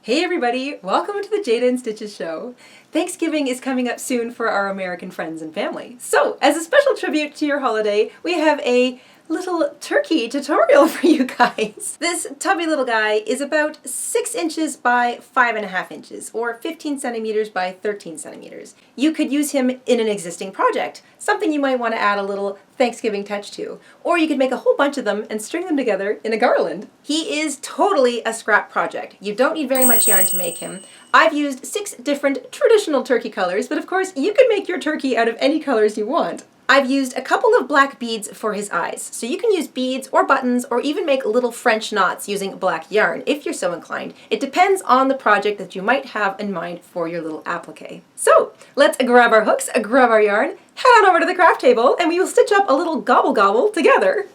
Hey everybody, welcome to the Jayda InStitches show. Thanksgiving is coming up soon for our American friends and family. So, as a special tribute to your holiday, we have a little turkey tutorial for you guys. This tubby little guy is about 6 inches by 5.5 inches, or 15 centimeters by 13 centimeters. You could use him in an existing project, something you might want to add a little Thanksgiving touch to, or you could make a whole bunch of them and string them together in a garland. He is totally a scrap project. You don't need very much yarn to make him. I've used 6 different traditional turkey colors, but of course you can make your turkey out of any colors you want. I've used a couple of black beads for his eyes, so you can use beads or buttons or even make little French knots using black yarn if you're so inclined. It depends on the project that you might have in mind for your little applique. So let's grab our hooks, grab our yarn, head on over to the craft table, and we will stitch up a little gobble gobble together.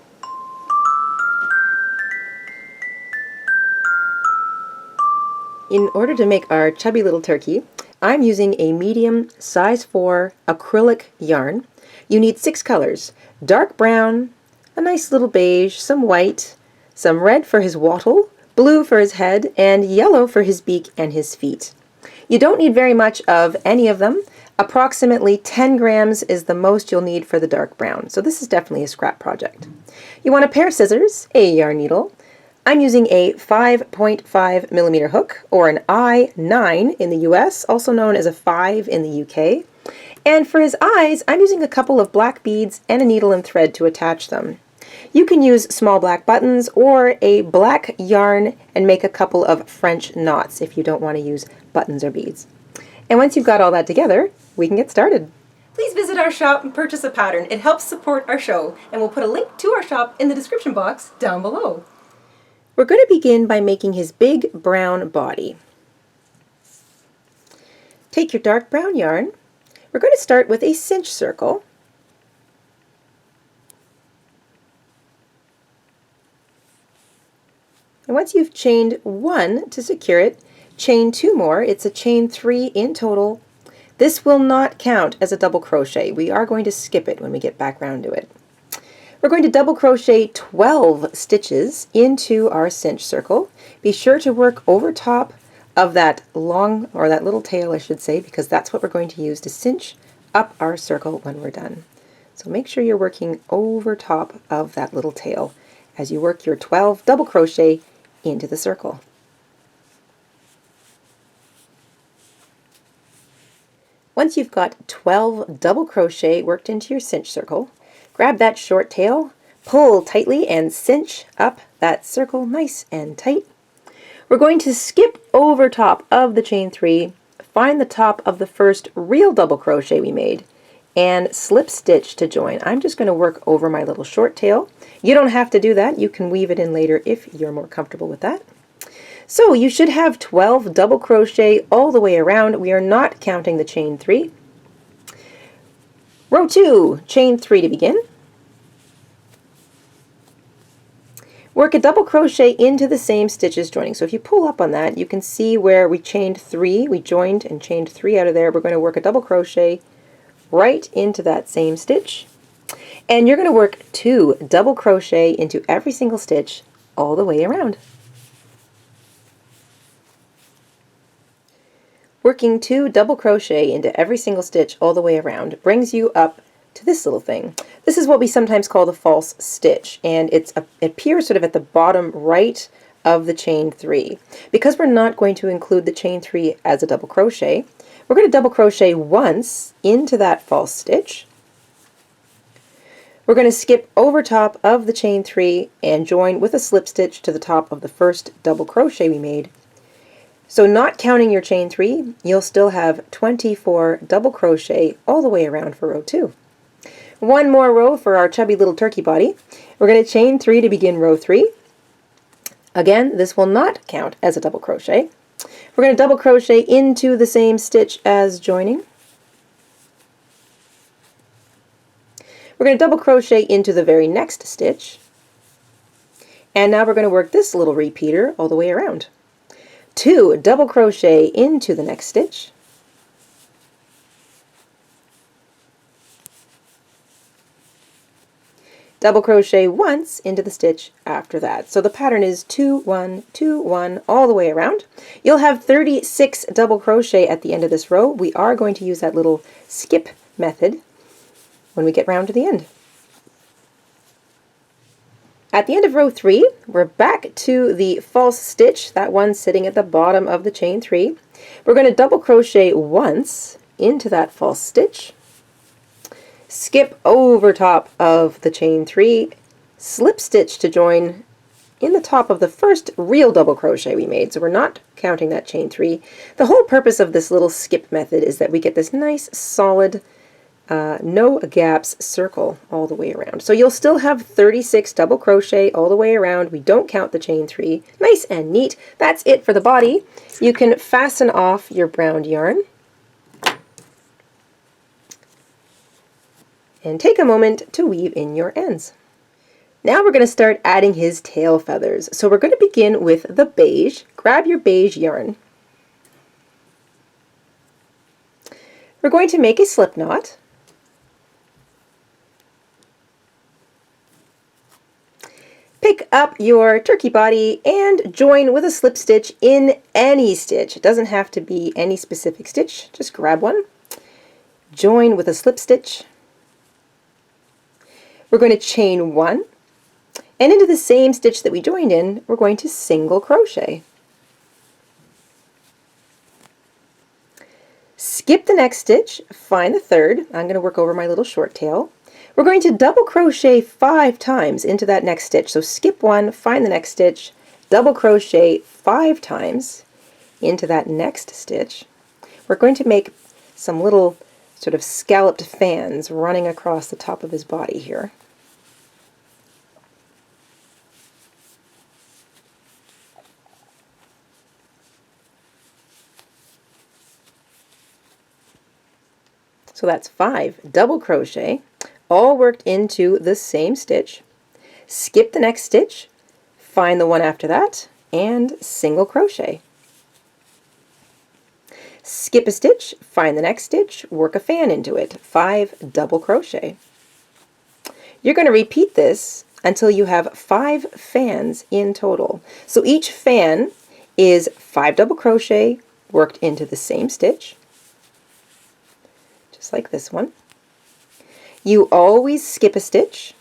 In order to make our chubby little turkey, I'm using a medium size 4 acrylic yarn. You need 6 colors: dark brown, a nice little beige, some white, some red for his wattle, blue for his head, and yellow for his beak and his feet. You don't need very much of any of them. Approximately 10 grams is the most you'll need for the dark brown, so this is definitely a scrap project. You want a pair of scissors, a yarn needle. I'm using a 5.5 millimeter hook, or an I-9 in the US, also known as a 5 in the UK. And for his eyes, I'm using a couple of black beads and a needle and thread to attach them. You can use small black buttons or a black yarn and make a couple of French knots if you don't want to use buttons or beads. And once you've got all that together, we can get started. Please visit our shop and purchase a pattern. It helps support our show, and we'll put a link to our shop in the description box down below. We're going to begin by making his big brown body. Take your dark brown yarn. We're going to start with a cinch circle. And once you've chained 1 to secure it, chain 2 more. It's a chain 3 in total. This will not count as a double crochet. We are going to skip it when we get back round to it. We're going to double crochet 12 stitches into our cinch circle. Be sure to work over top of that long, or that little tail I should say, because that's what we're going to use to cinch up our circle when we're done. So make sure you're working over top of that little tail as you work your 12 double crochet into the circle. Once you've got 12 double crochet worked into your cinch circle, grab that short tail, pull tightly, and cinch up that circle nice and tight. We're going to skip over top of the chain 3, find the top of the first real double crochet we made, and slip stitch to join. I'm just going to work over my little short tail. You don't have to do that. You can weave it in later if you're more comfortable with that. So you should have 12 double crochet all the way around. We are not counting the chain 3. Row 2, chain 3 to begin. Work a double crochet into the same stitches joining. So if you pull up on that, you can see where we chained 3, we joined and chained 3 out of there. We're going to work a double crochet right into that same stitch. And you're going to work 2 double crochet into every single stitch all the way around. Working 2 double crochet into every single stitch all the way around brings you up to this little thing. This is what we sometimes call the false stitch, and it appears sort of at the bottom right of the chain 3. Because we're not going to include the chain 3 as a double crochet, we're going to double crochet once into that false stitch. We're going to skip over top of the chain 3 and join with a slip stitch to the top of the first double crochet we made. So not counting your chain 3, you'll still have 24 double crochet all the way around for row 2. One more row for our chubby little turkey body. We're going to chain 3 to begin row 3. Again, this will not count as a double crochet. We're going to double crochet into the same stitch as joining. We're going to double crochet into the very next stitch. And now we're going to work this little repeater all the way around. 2 double crochet into the next stitch. double crochet once into the stitch after that. So the pattern is 2, 1, 2, 1 all the way around. You'll have 36 double crochet at the end of this row. We are going to use that little skip method when we get round to the end. At the end of row 3, we're back to the false stitch, that one sitting at the bottom of the chain 3. We're going to double crochet once into that false stitch, skip over top of the chain 3, slip stitch to join in the top of the first real double crochet we made, so we're not counting that chain 3. The whole purpose of this little skip method is that we get this nice solid no gaps circle all the way around. So you'll still have 36 double crochet all the way around. We don't count the chain 3. Nice and neat. That's it for the body. You can fasten off your brown yarn and take a moment to weave in your ends. Now we're going to start adding his tail feathers. So we're going to begin with the beige. Grab your beige yarn. We're going to make a slip knot. Pick up your turkey body and join with a slip stitch in any stitch. It doesn't have to be any specific stitch, just grab one. Join with a slip stitch. We're going to chain 1, and into the same stitch that we joined in, we're going to single crochet. Skip the next stitch, find the third. I'm going to work over my little short tail. We're going to double crochet 5 times into that next stitch. So skip one, find the next stitch, double crochet 5 times into that next stitch. We're going to make some little sort of scalloped fans running across the top of his body here. So that's 5 double crochet, all worked into the same stitch. Skip the next stitch, find the one after that, and single crochet. Skip a stitch, find the next stitch, work a fan into it, 5 double crochet. You're going to repeat this until you have 5 fans in total. So each fan is 5 double crochet worked into the same stitch, just like this one. You always skip a stitch.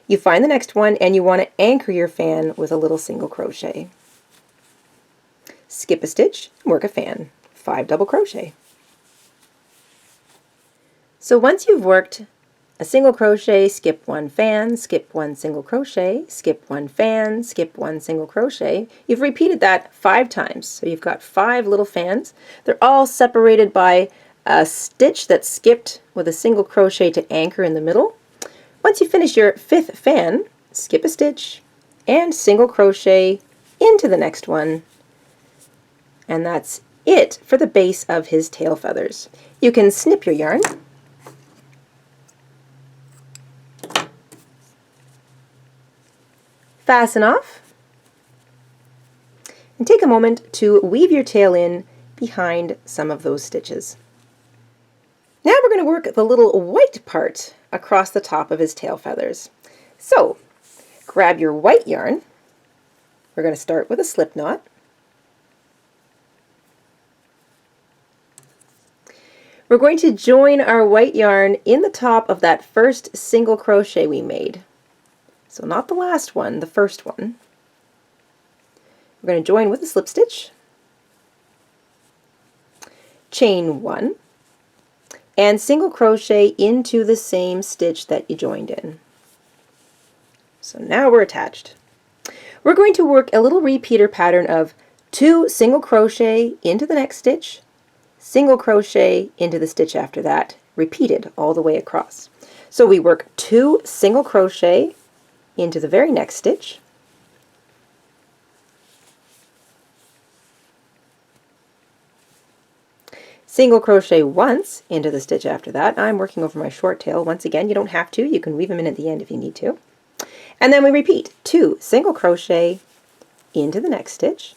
You find the next one and you want to anchor your fan with a little single crochet. Skip a stitch, work a fan, 5 double crochet. So once you've worked a single crochet, skip 1 fan, skip 1 single crochet, skip 1 fan, skip 1 single crochet, you've repeated that 5 times. So you've got 5 little fans. They're all separated by a stitch that's skipped with a single crochet to anchor in the middle. Once you finish your 5th fan, skip a stitch and single crochet into the next one. And that's it for the base of his tail feathers. You can snip your yarn. Fasten off. And take a moment to weave your tail in behind some of those stitches. Now we're going to work the little white part across the top of his tail feathers. So grab your white yarn. We're going to start with a slip knot. We're going to join our white yarn in the top of that first single crochet we made. So not the last one, the first one. We're going to join with a slip stitch, chain 1, and single crochet into the same stitch that you joined in. So now we're attached. We're going to work a little repeater pattern of 2 single crochet into the next stitch, single crochet into the stitch after that, repeated all the way across. So we work 2 single crochet into the very next stitch, single crochet once into the stitch after that. I'm working over my short tail. Once again, you don't have to. You can weave them in at the end if you need to. And then we repeat 2 single crochet into the next stitch,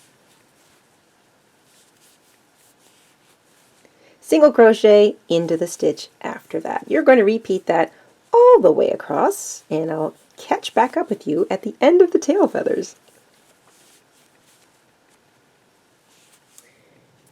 single crochet into the stitch after that. You're going to repeat that all the way across, and I'll catch back up with you at the end of the tail feathers.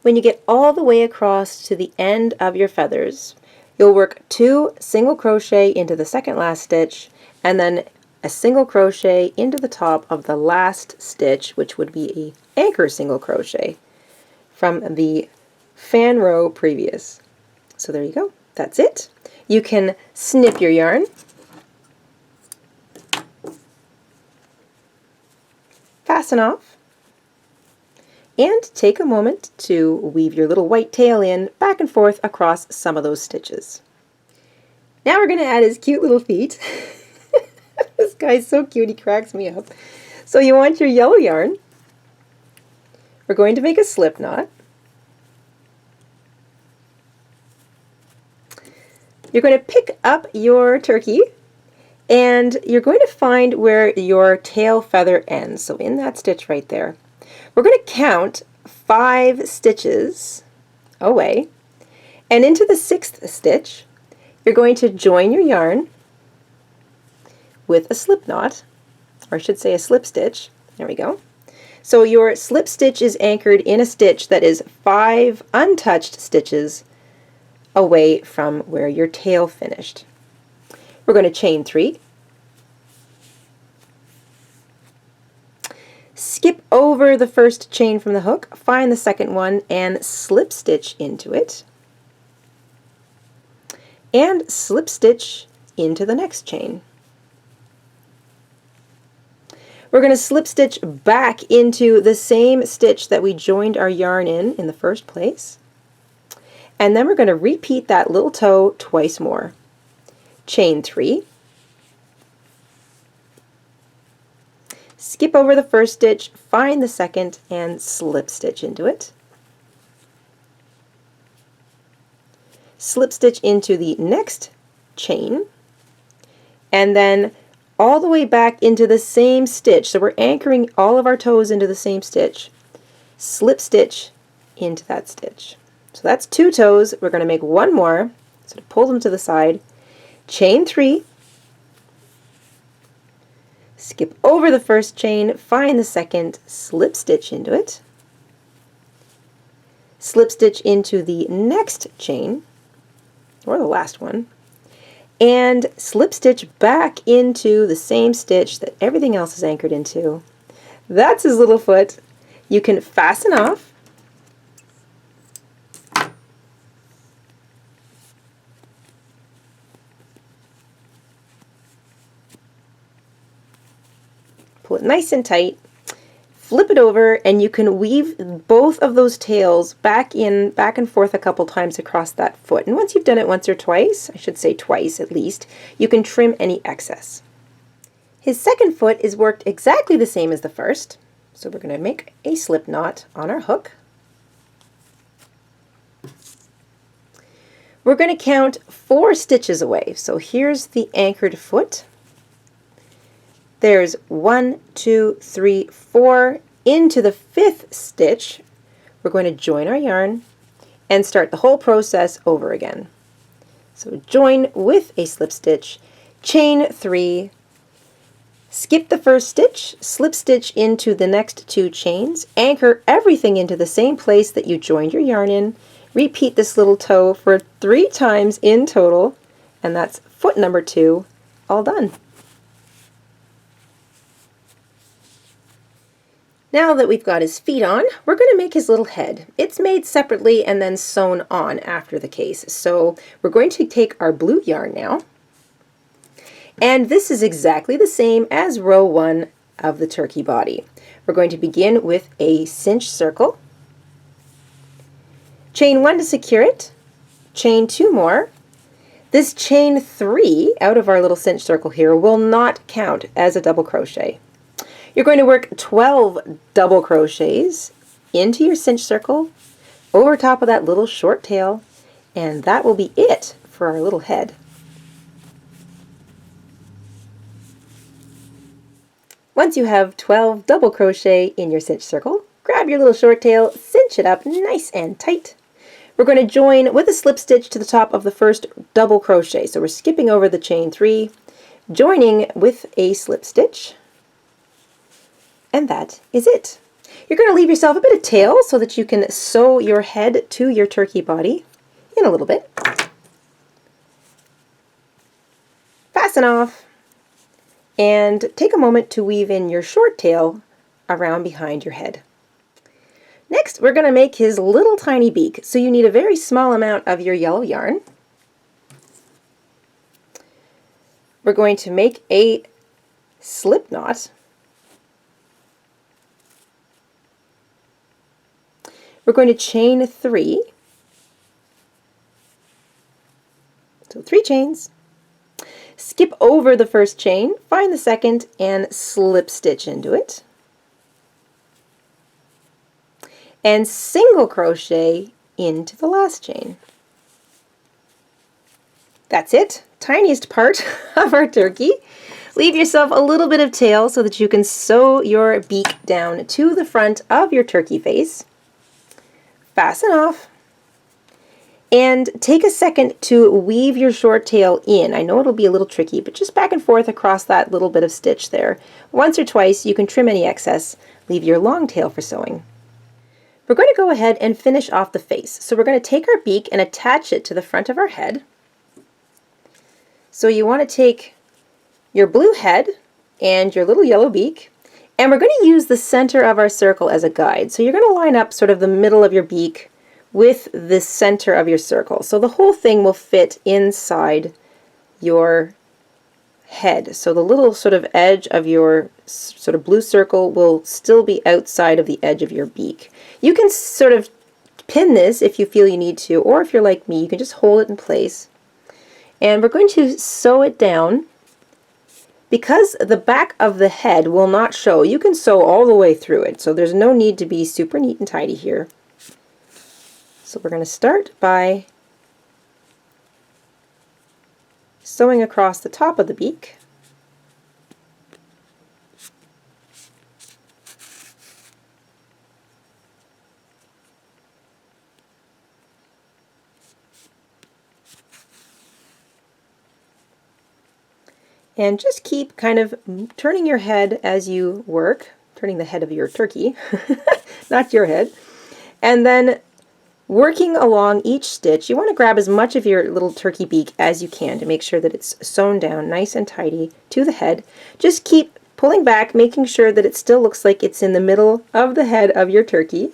When you get all the way across to the end of your feathers, you'll work 2 single crochet into the second last stitch, and then a single crochet into the top of the last stitch, which would be an anchor single crochet from the fan row previous. So there you go, that's it. You can snip your yarn, fasten off, and take a moment to weave your little white tail in back and forth across some of those stitches. Now we're going to add his cute little feet. This guy's so cute, he cracks me up. So you want your yellow yarn. We're going to make a slip knot. You're going to pick up your turkey, and you're going to find where your tail feather ends. So in that stitch right there, we're going to count 5 stitches away, and into the 6th stitch, you're going to join your yarn with a slip knot, or I should say a slip stitch. There we go. So your slip stitch is anchored in a stitch that is 5 untouched stitches away from where your tail finished. We're going to chain 3, skip over the first chain from the hook, find the second one and slip stitch into it, and slip stitch into the next chain. We're going to slip stitch back into the same stitch that we joined our yarn in the first place, and then we're going to repeat that little toe twice more. Chain 3, skip over the first stitch, find the second, and slip stitch into it. Slip stitch into the next chain, and then all the way back into the same stitch. So we're anchoring all of our toes into the same stitch. Slip stitch into that stitch. So that's 2 toes. We're going to make 1 more. So to pull them to the side, chain 3, skip over the first chain, find the second, slip stitch into it, slip stitch into the next chain, or the last one, and slip stitch back into the same stitch that everything else is anchored into. That's his little foot. You can fasten off, pull it nice and tight, flip it over, and you can weave both of those tails back and forth a couple times across that foot. And once you've done it once or twice, I should say twice at least, you can trim any excess. His second foot is worked exactly the same as the first. So we're going to make a slip knot on our hook. We're going to count 4 stitches away. So here's the anchored foot. There's 1, 2, 3, 4. Into the 5th stitch, we're going to join our yarn and start the whole process over again. So join with a slip stitch, chain 3, skip the first stitch, slip stitch into the next 2 chains, anchor everything into the same place that you joined your yarn in, repeat this little toe for 3 times in total, and that's foot number 2 all done. Now that we've got his feet on, we're going to make his little head. It's made separately and then sewn on after the case. So we're going to take our blue yarn now, and this is exactly the same as row 1 of the turkey body. We're going to begin with a cinch circle, chain 1 to secure it, chain 2 more. This chain 3 out of our little cinch circle here will not count as a double crochet. You're going to work 12 double crochets into your cinch circle over top of that little short tail, and that will be it for our little head. Once you have 12 double crochet in your cinch circle, grab your little short tail, cinch it up nice and tight. We're going to join with a slip stitch to the top of the first double crochet. So we're skipping over the chain 3, joining with a slip stitch, and that is it. You're going to leave yourself a bit of tail so that you can sew your head to your turkey body in a little bit. Fasten off, and take a moment to weave in your short tail around behind your head. Next, we're going to make his little tiny beak. So you need a very small amount of your yellow yarn. We're going to make a slip knot. We're going to chain 3. So 3 chains. Skip over the first chain, find the second, and slip stitch into it. And single crochet into the last chain. That's it. Tiniest part of our turkey. Leave yourself a little bit of tail so that you can sew your beak down to the front of your turkey face. Fasten off. And take a second to weave your short tail in. I know it'll be a little tricky, but just back and forth across that little bit of stitch there. Once or twice, you can trim any excess. Leave your long tail for sewing. We're going to go ahead and finish off the face. So we're going to take our beak and attach it to the front of our head. So you want to take your blue head and your little yellow beak, and we're going to use the center of our circle as a guide. So you're going to line up sort of the middle of your beak with the center of your circle. So the whole thing will fit inside your head. So the little sort of edge of your sort of blue circle will still be outside of the edge of your beak. You can sort of pin this if you feel you need to, or if you're like me, you can just hold it in place. And we're going to sew it down. Because the back of the head will not show, you can sew all the way through it. So there's no need to be super neat and tidy here. So we're going to start by sewing across the top of the beak. And just keep kind of turning your head as you work, turning the head of your turkey, not your head. And then working along each stitch, you want to grab as much of your little turkey beak as you can to make sure that it's sewn down nice and tidy to the head. Just keep pulling back, making sure that it still looks like it's in the middle of the head of your turkey.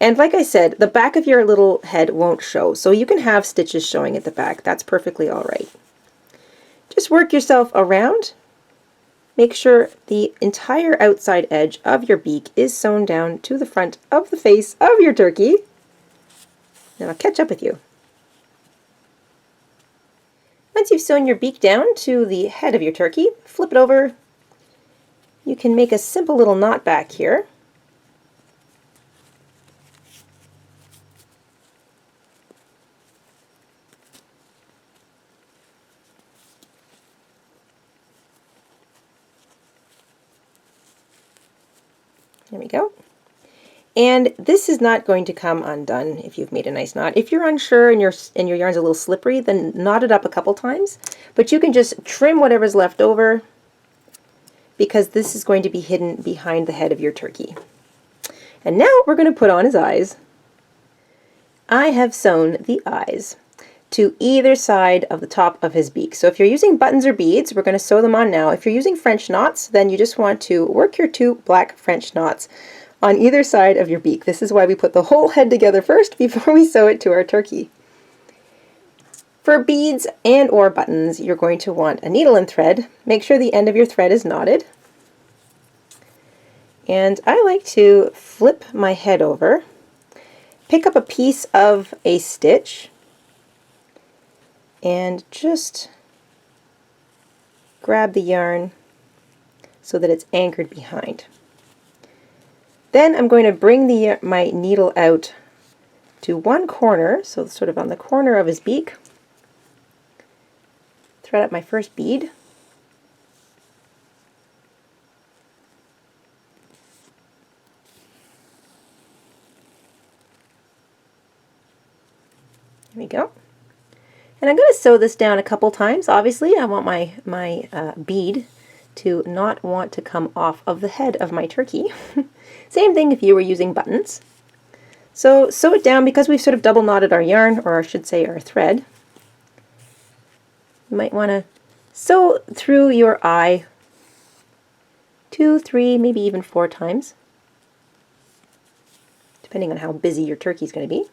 And like I said, the back of your little head won't show, so you can have stitches showing at the back. That's perfectly all right. Just work yourself around. Make sure the entire outside edge of your beak is sewn down to the front of the face of your turkey. And I'll catch up with you. Once you've sewn your beak down to the head of your turkey, flip it over. You can make a simple little knot back here. There we go. And this is not going to come undone if you've made a nice knot. If you're unsure and your yarn's a little slippery, then knot it up a couple times. But you can just trim whatever's left over because this is going to be hidden behind the head of your turkey. And now we're going to put on his eyes. I have sewn the eyes to either side of the top of his beak. So if you're using buttons or beads, we're going to sew them on now. If you're using French knots, then you just want to work your 2 black French knots on either side of your beak. This is why we put the whole head together first before we sew it to our turkey. For beads and or buttons, you're going to want a needle and thread. Make sure the end of your thread is knotted. And I like to flip my head over, pick up a piece of a stitch, and just grab the yarn so that it's anchored behind. Then I'm going to bring my needle out to one corner, so sort of on the corner of his beak, thread up my first bead, There we go. And I'm going to sew this down a couple times. Obviously, I want my bead to not want to come off of the head of my turkey. Same thing if you were using buttons. So sew it down because we've sort of double knotted our yarn, or I should say our thread. You might want to sew through your eye 2, 3, maybe even 4 times, depending on how busy your turkey is going to be.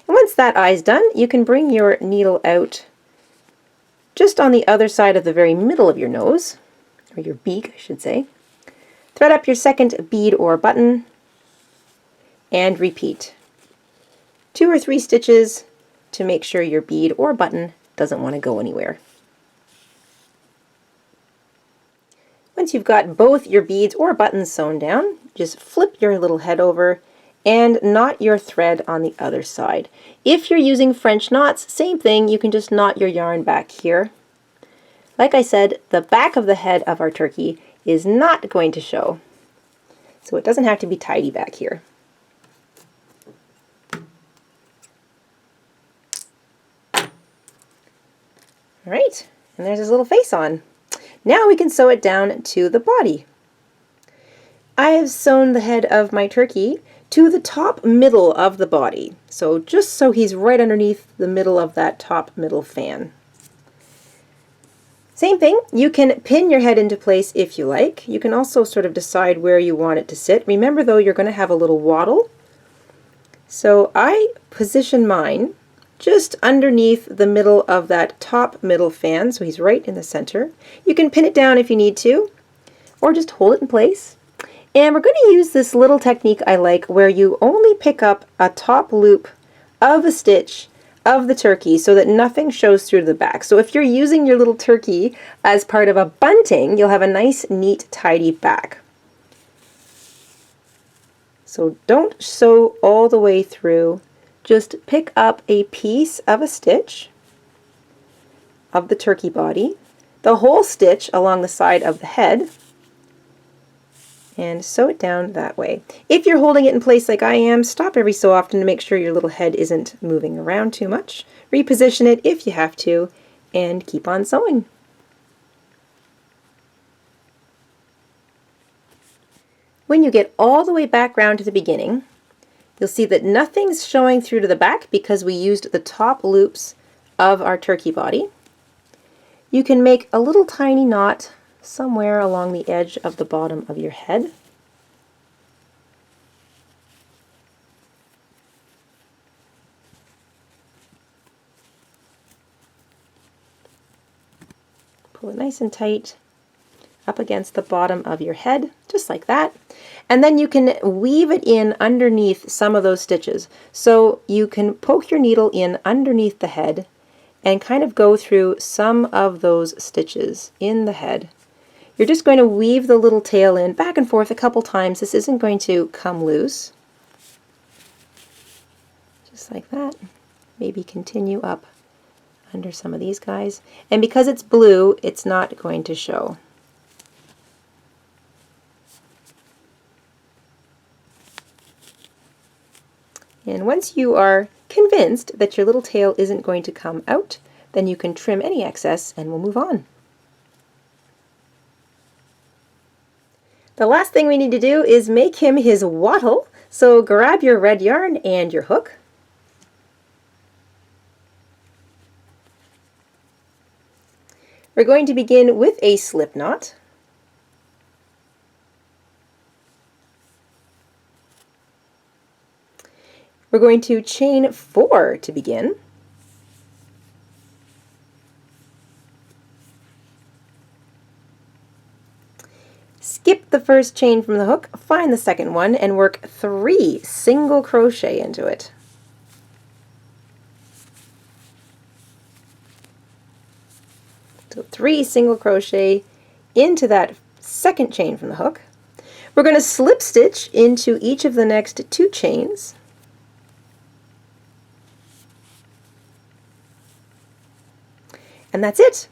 And once that eye's done, you can bring your needle out just on the other side of the very middle of your nose, or your beak, I should say. Thread up your second bead or button, and repeat 2 or 3 stitches to make sure your bead or button doesn't want to go anywhere. Once you've got both your beads or buttons sewn down, just flip your little head over and knot your thread on the other side. If you're using French knots, same thing, you can just knot your yarn back here. Like I said, the back of the head of our turkey is not going to show, so it doesn't have to be tidy back here. All right, and there's his little face on. Now we can sew it down to the body. I have sewn the head of my turkey to the top middle of the body, so just so he's right underneath the middle of that top middle fan. Same thing, you can pin your head into place if you like. You can also sort of decide where you want it to sit. Remember though, you're going to have a little wattle. So I position mine just underneath the middle of that top middle fan, so he's right in the center. You can pin it down if you need to, or just hold it in place. And we're going to use this little technique I like where you only pick up a top loop of a stitch of the turkey so that nothing shows through to the back. So if you're using your little turkey as part of a bunting, you'll have a nice, neat, tidy back. So don't sew all the way through. Just pick up a piece of a stitch of the turkey body, the whole stitch along the side of the head, and sew it down that way. If you're holding it in place like I am, stop every so often to make sure your little head isn't moving around too much. Reposition it if you have to, and keep on sewing. When you get all the way back round to the beginning, you'll see that nothing's showing through to the back because we used the top loops of our turkey body. You can make a little tiny knot somewhere along the edge of the bottom of your head. Pull it nice and tight up against the bottom of your head, just like that. And then you can weave it in underneath some of those stitches. So you can poke your needle in underneath the head and kind of go through some of those stitches in the head. You're just going to weave the little tail in back and forth a couple times. This isn't going to come loose. Just like that. Maybe continue up under some of these guys. And because it's blue, it's not going to show. And once you are convinced that your little tail isn't going to come out, then you can trim any excess and we'll move on. The last thing we need to do is make him his wattle. So grab your red yarn and your hook. We're going to begin with a slip knot. We're going to chain 4 to begin. Skip the first chain from the hook, find the second one, and work 3 single crochet into it. So 3 single crochet into that second chain from the hook. We're going to slip stitch into each of the next 2 chains. And that's it.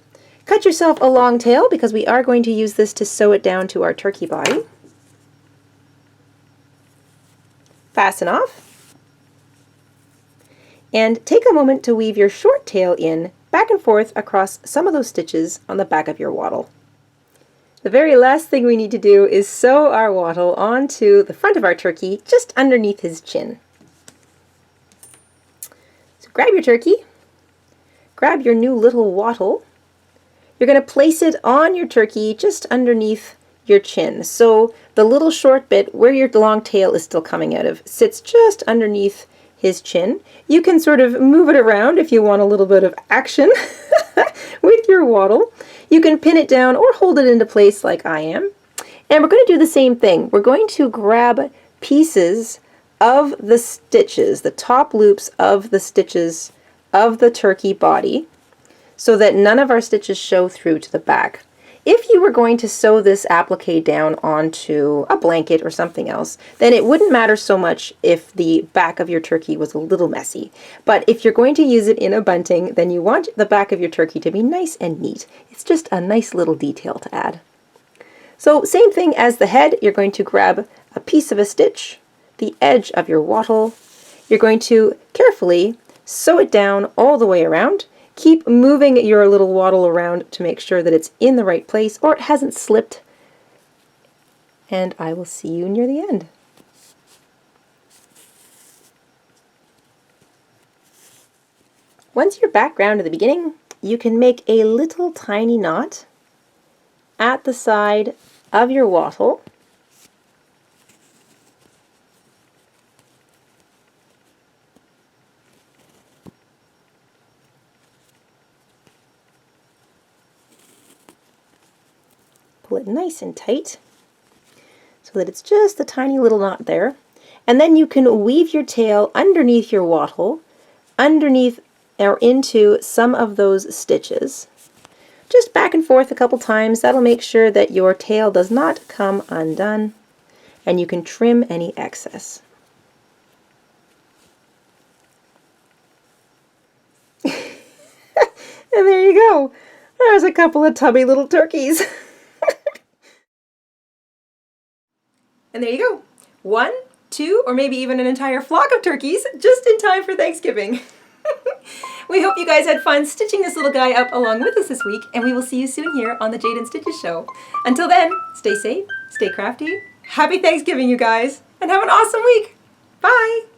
Cut yourself a long tail because we are going to use this to sew it down to our turkey body. Fasten off. And take a moment to weave your short tail in back and forth across some of those stitches on the back of your wattle. The very last thing we need to do is sew our wattle onto the front of our turkey, just underneath his chin. So grab your turkey, grab your new little wattle. You're going to place it on your turkey just underneath your chin. So the little short bit where your long tail is still coming out of sits just underneath his chin. You can sort of move it around if you want a little bit of action with your wattle. You can pin it down or hold it into place like I am. And we're going to do the same thing. We're going to grab pieces of the stitches, the top loops of the stitches of the turkey body, so that none of our stitches show through to the back. If you were going to sew this applique down onto a blanket or something else, then it wouldn't matter so much if the back of your turkey was a little messy. But if you're going to use it in a bunting, then you want the back of your turkey to be nice and neat. It's just a nice little detail to add. So same thing as the head, you're going to grab a piece of a stitch, the edge of your wattle. You're going to carefully sew it down all the way around. Keep moving your little wattle around to make sure that it's in the right place or it hasn't slipped. And I will see you near the end. Once you're back round to the beginning, you can make a little tiny knot at the side of your wattle. Pull it nice and tight so that it's just a tiny little knot there. And then you can weave your tail underneath your wattle, underneath or into some of those stitches. Just back and forth a couple times. That'll make sure that your tail does not come undone, and you can trim any excess. And there you go. There's a couple of tubby little turkeys. And there you go. 1, 2, or maybe even an entire flock of turkeys just in time for Thanksgiving. We hope you guys had fun stitching this little guy up along with us this week, and we will see you soon here on the Jayda and Stitches show. Until then, stay safe, stay crafty, happy Thanksgiving, you guys, and have an awesome week. Bye!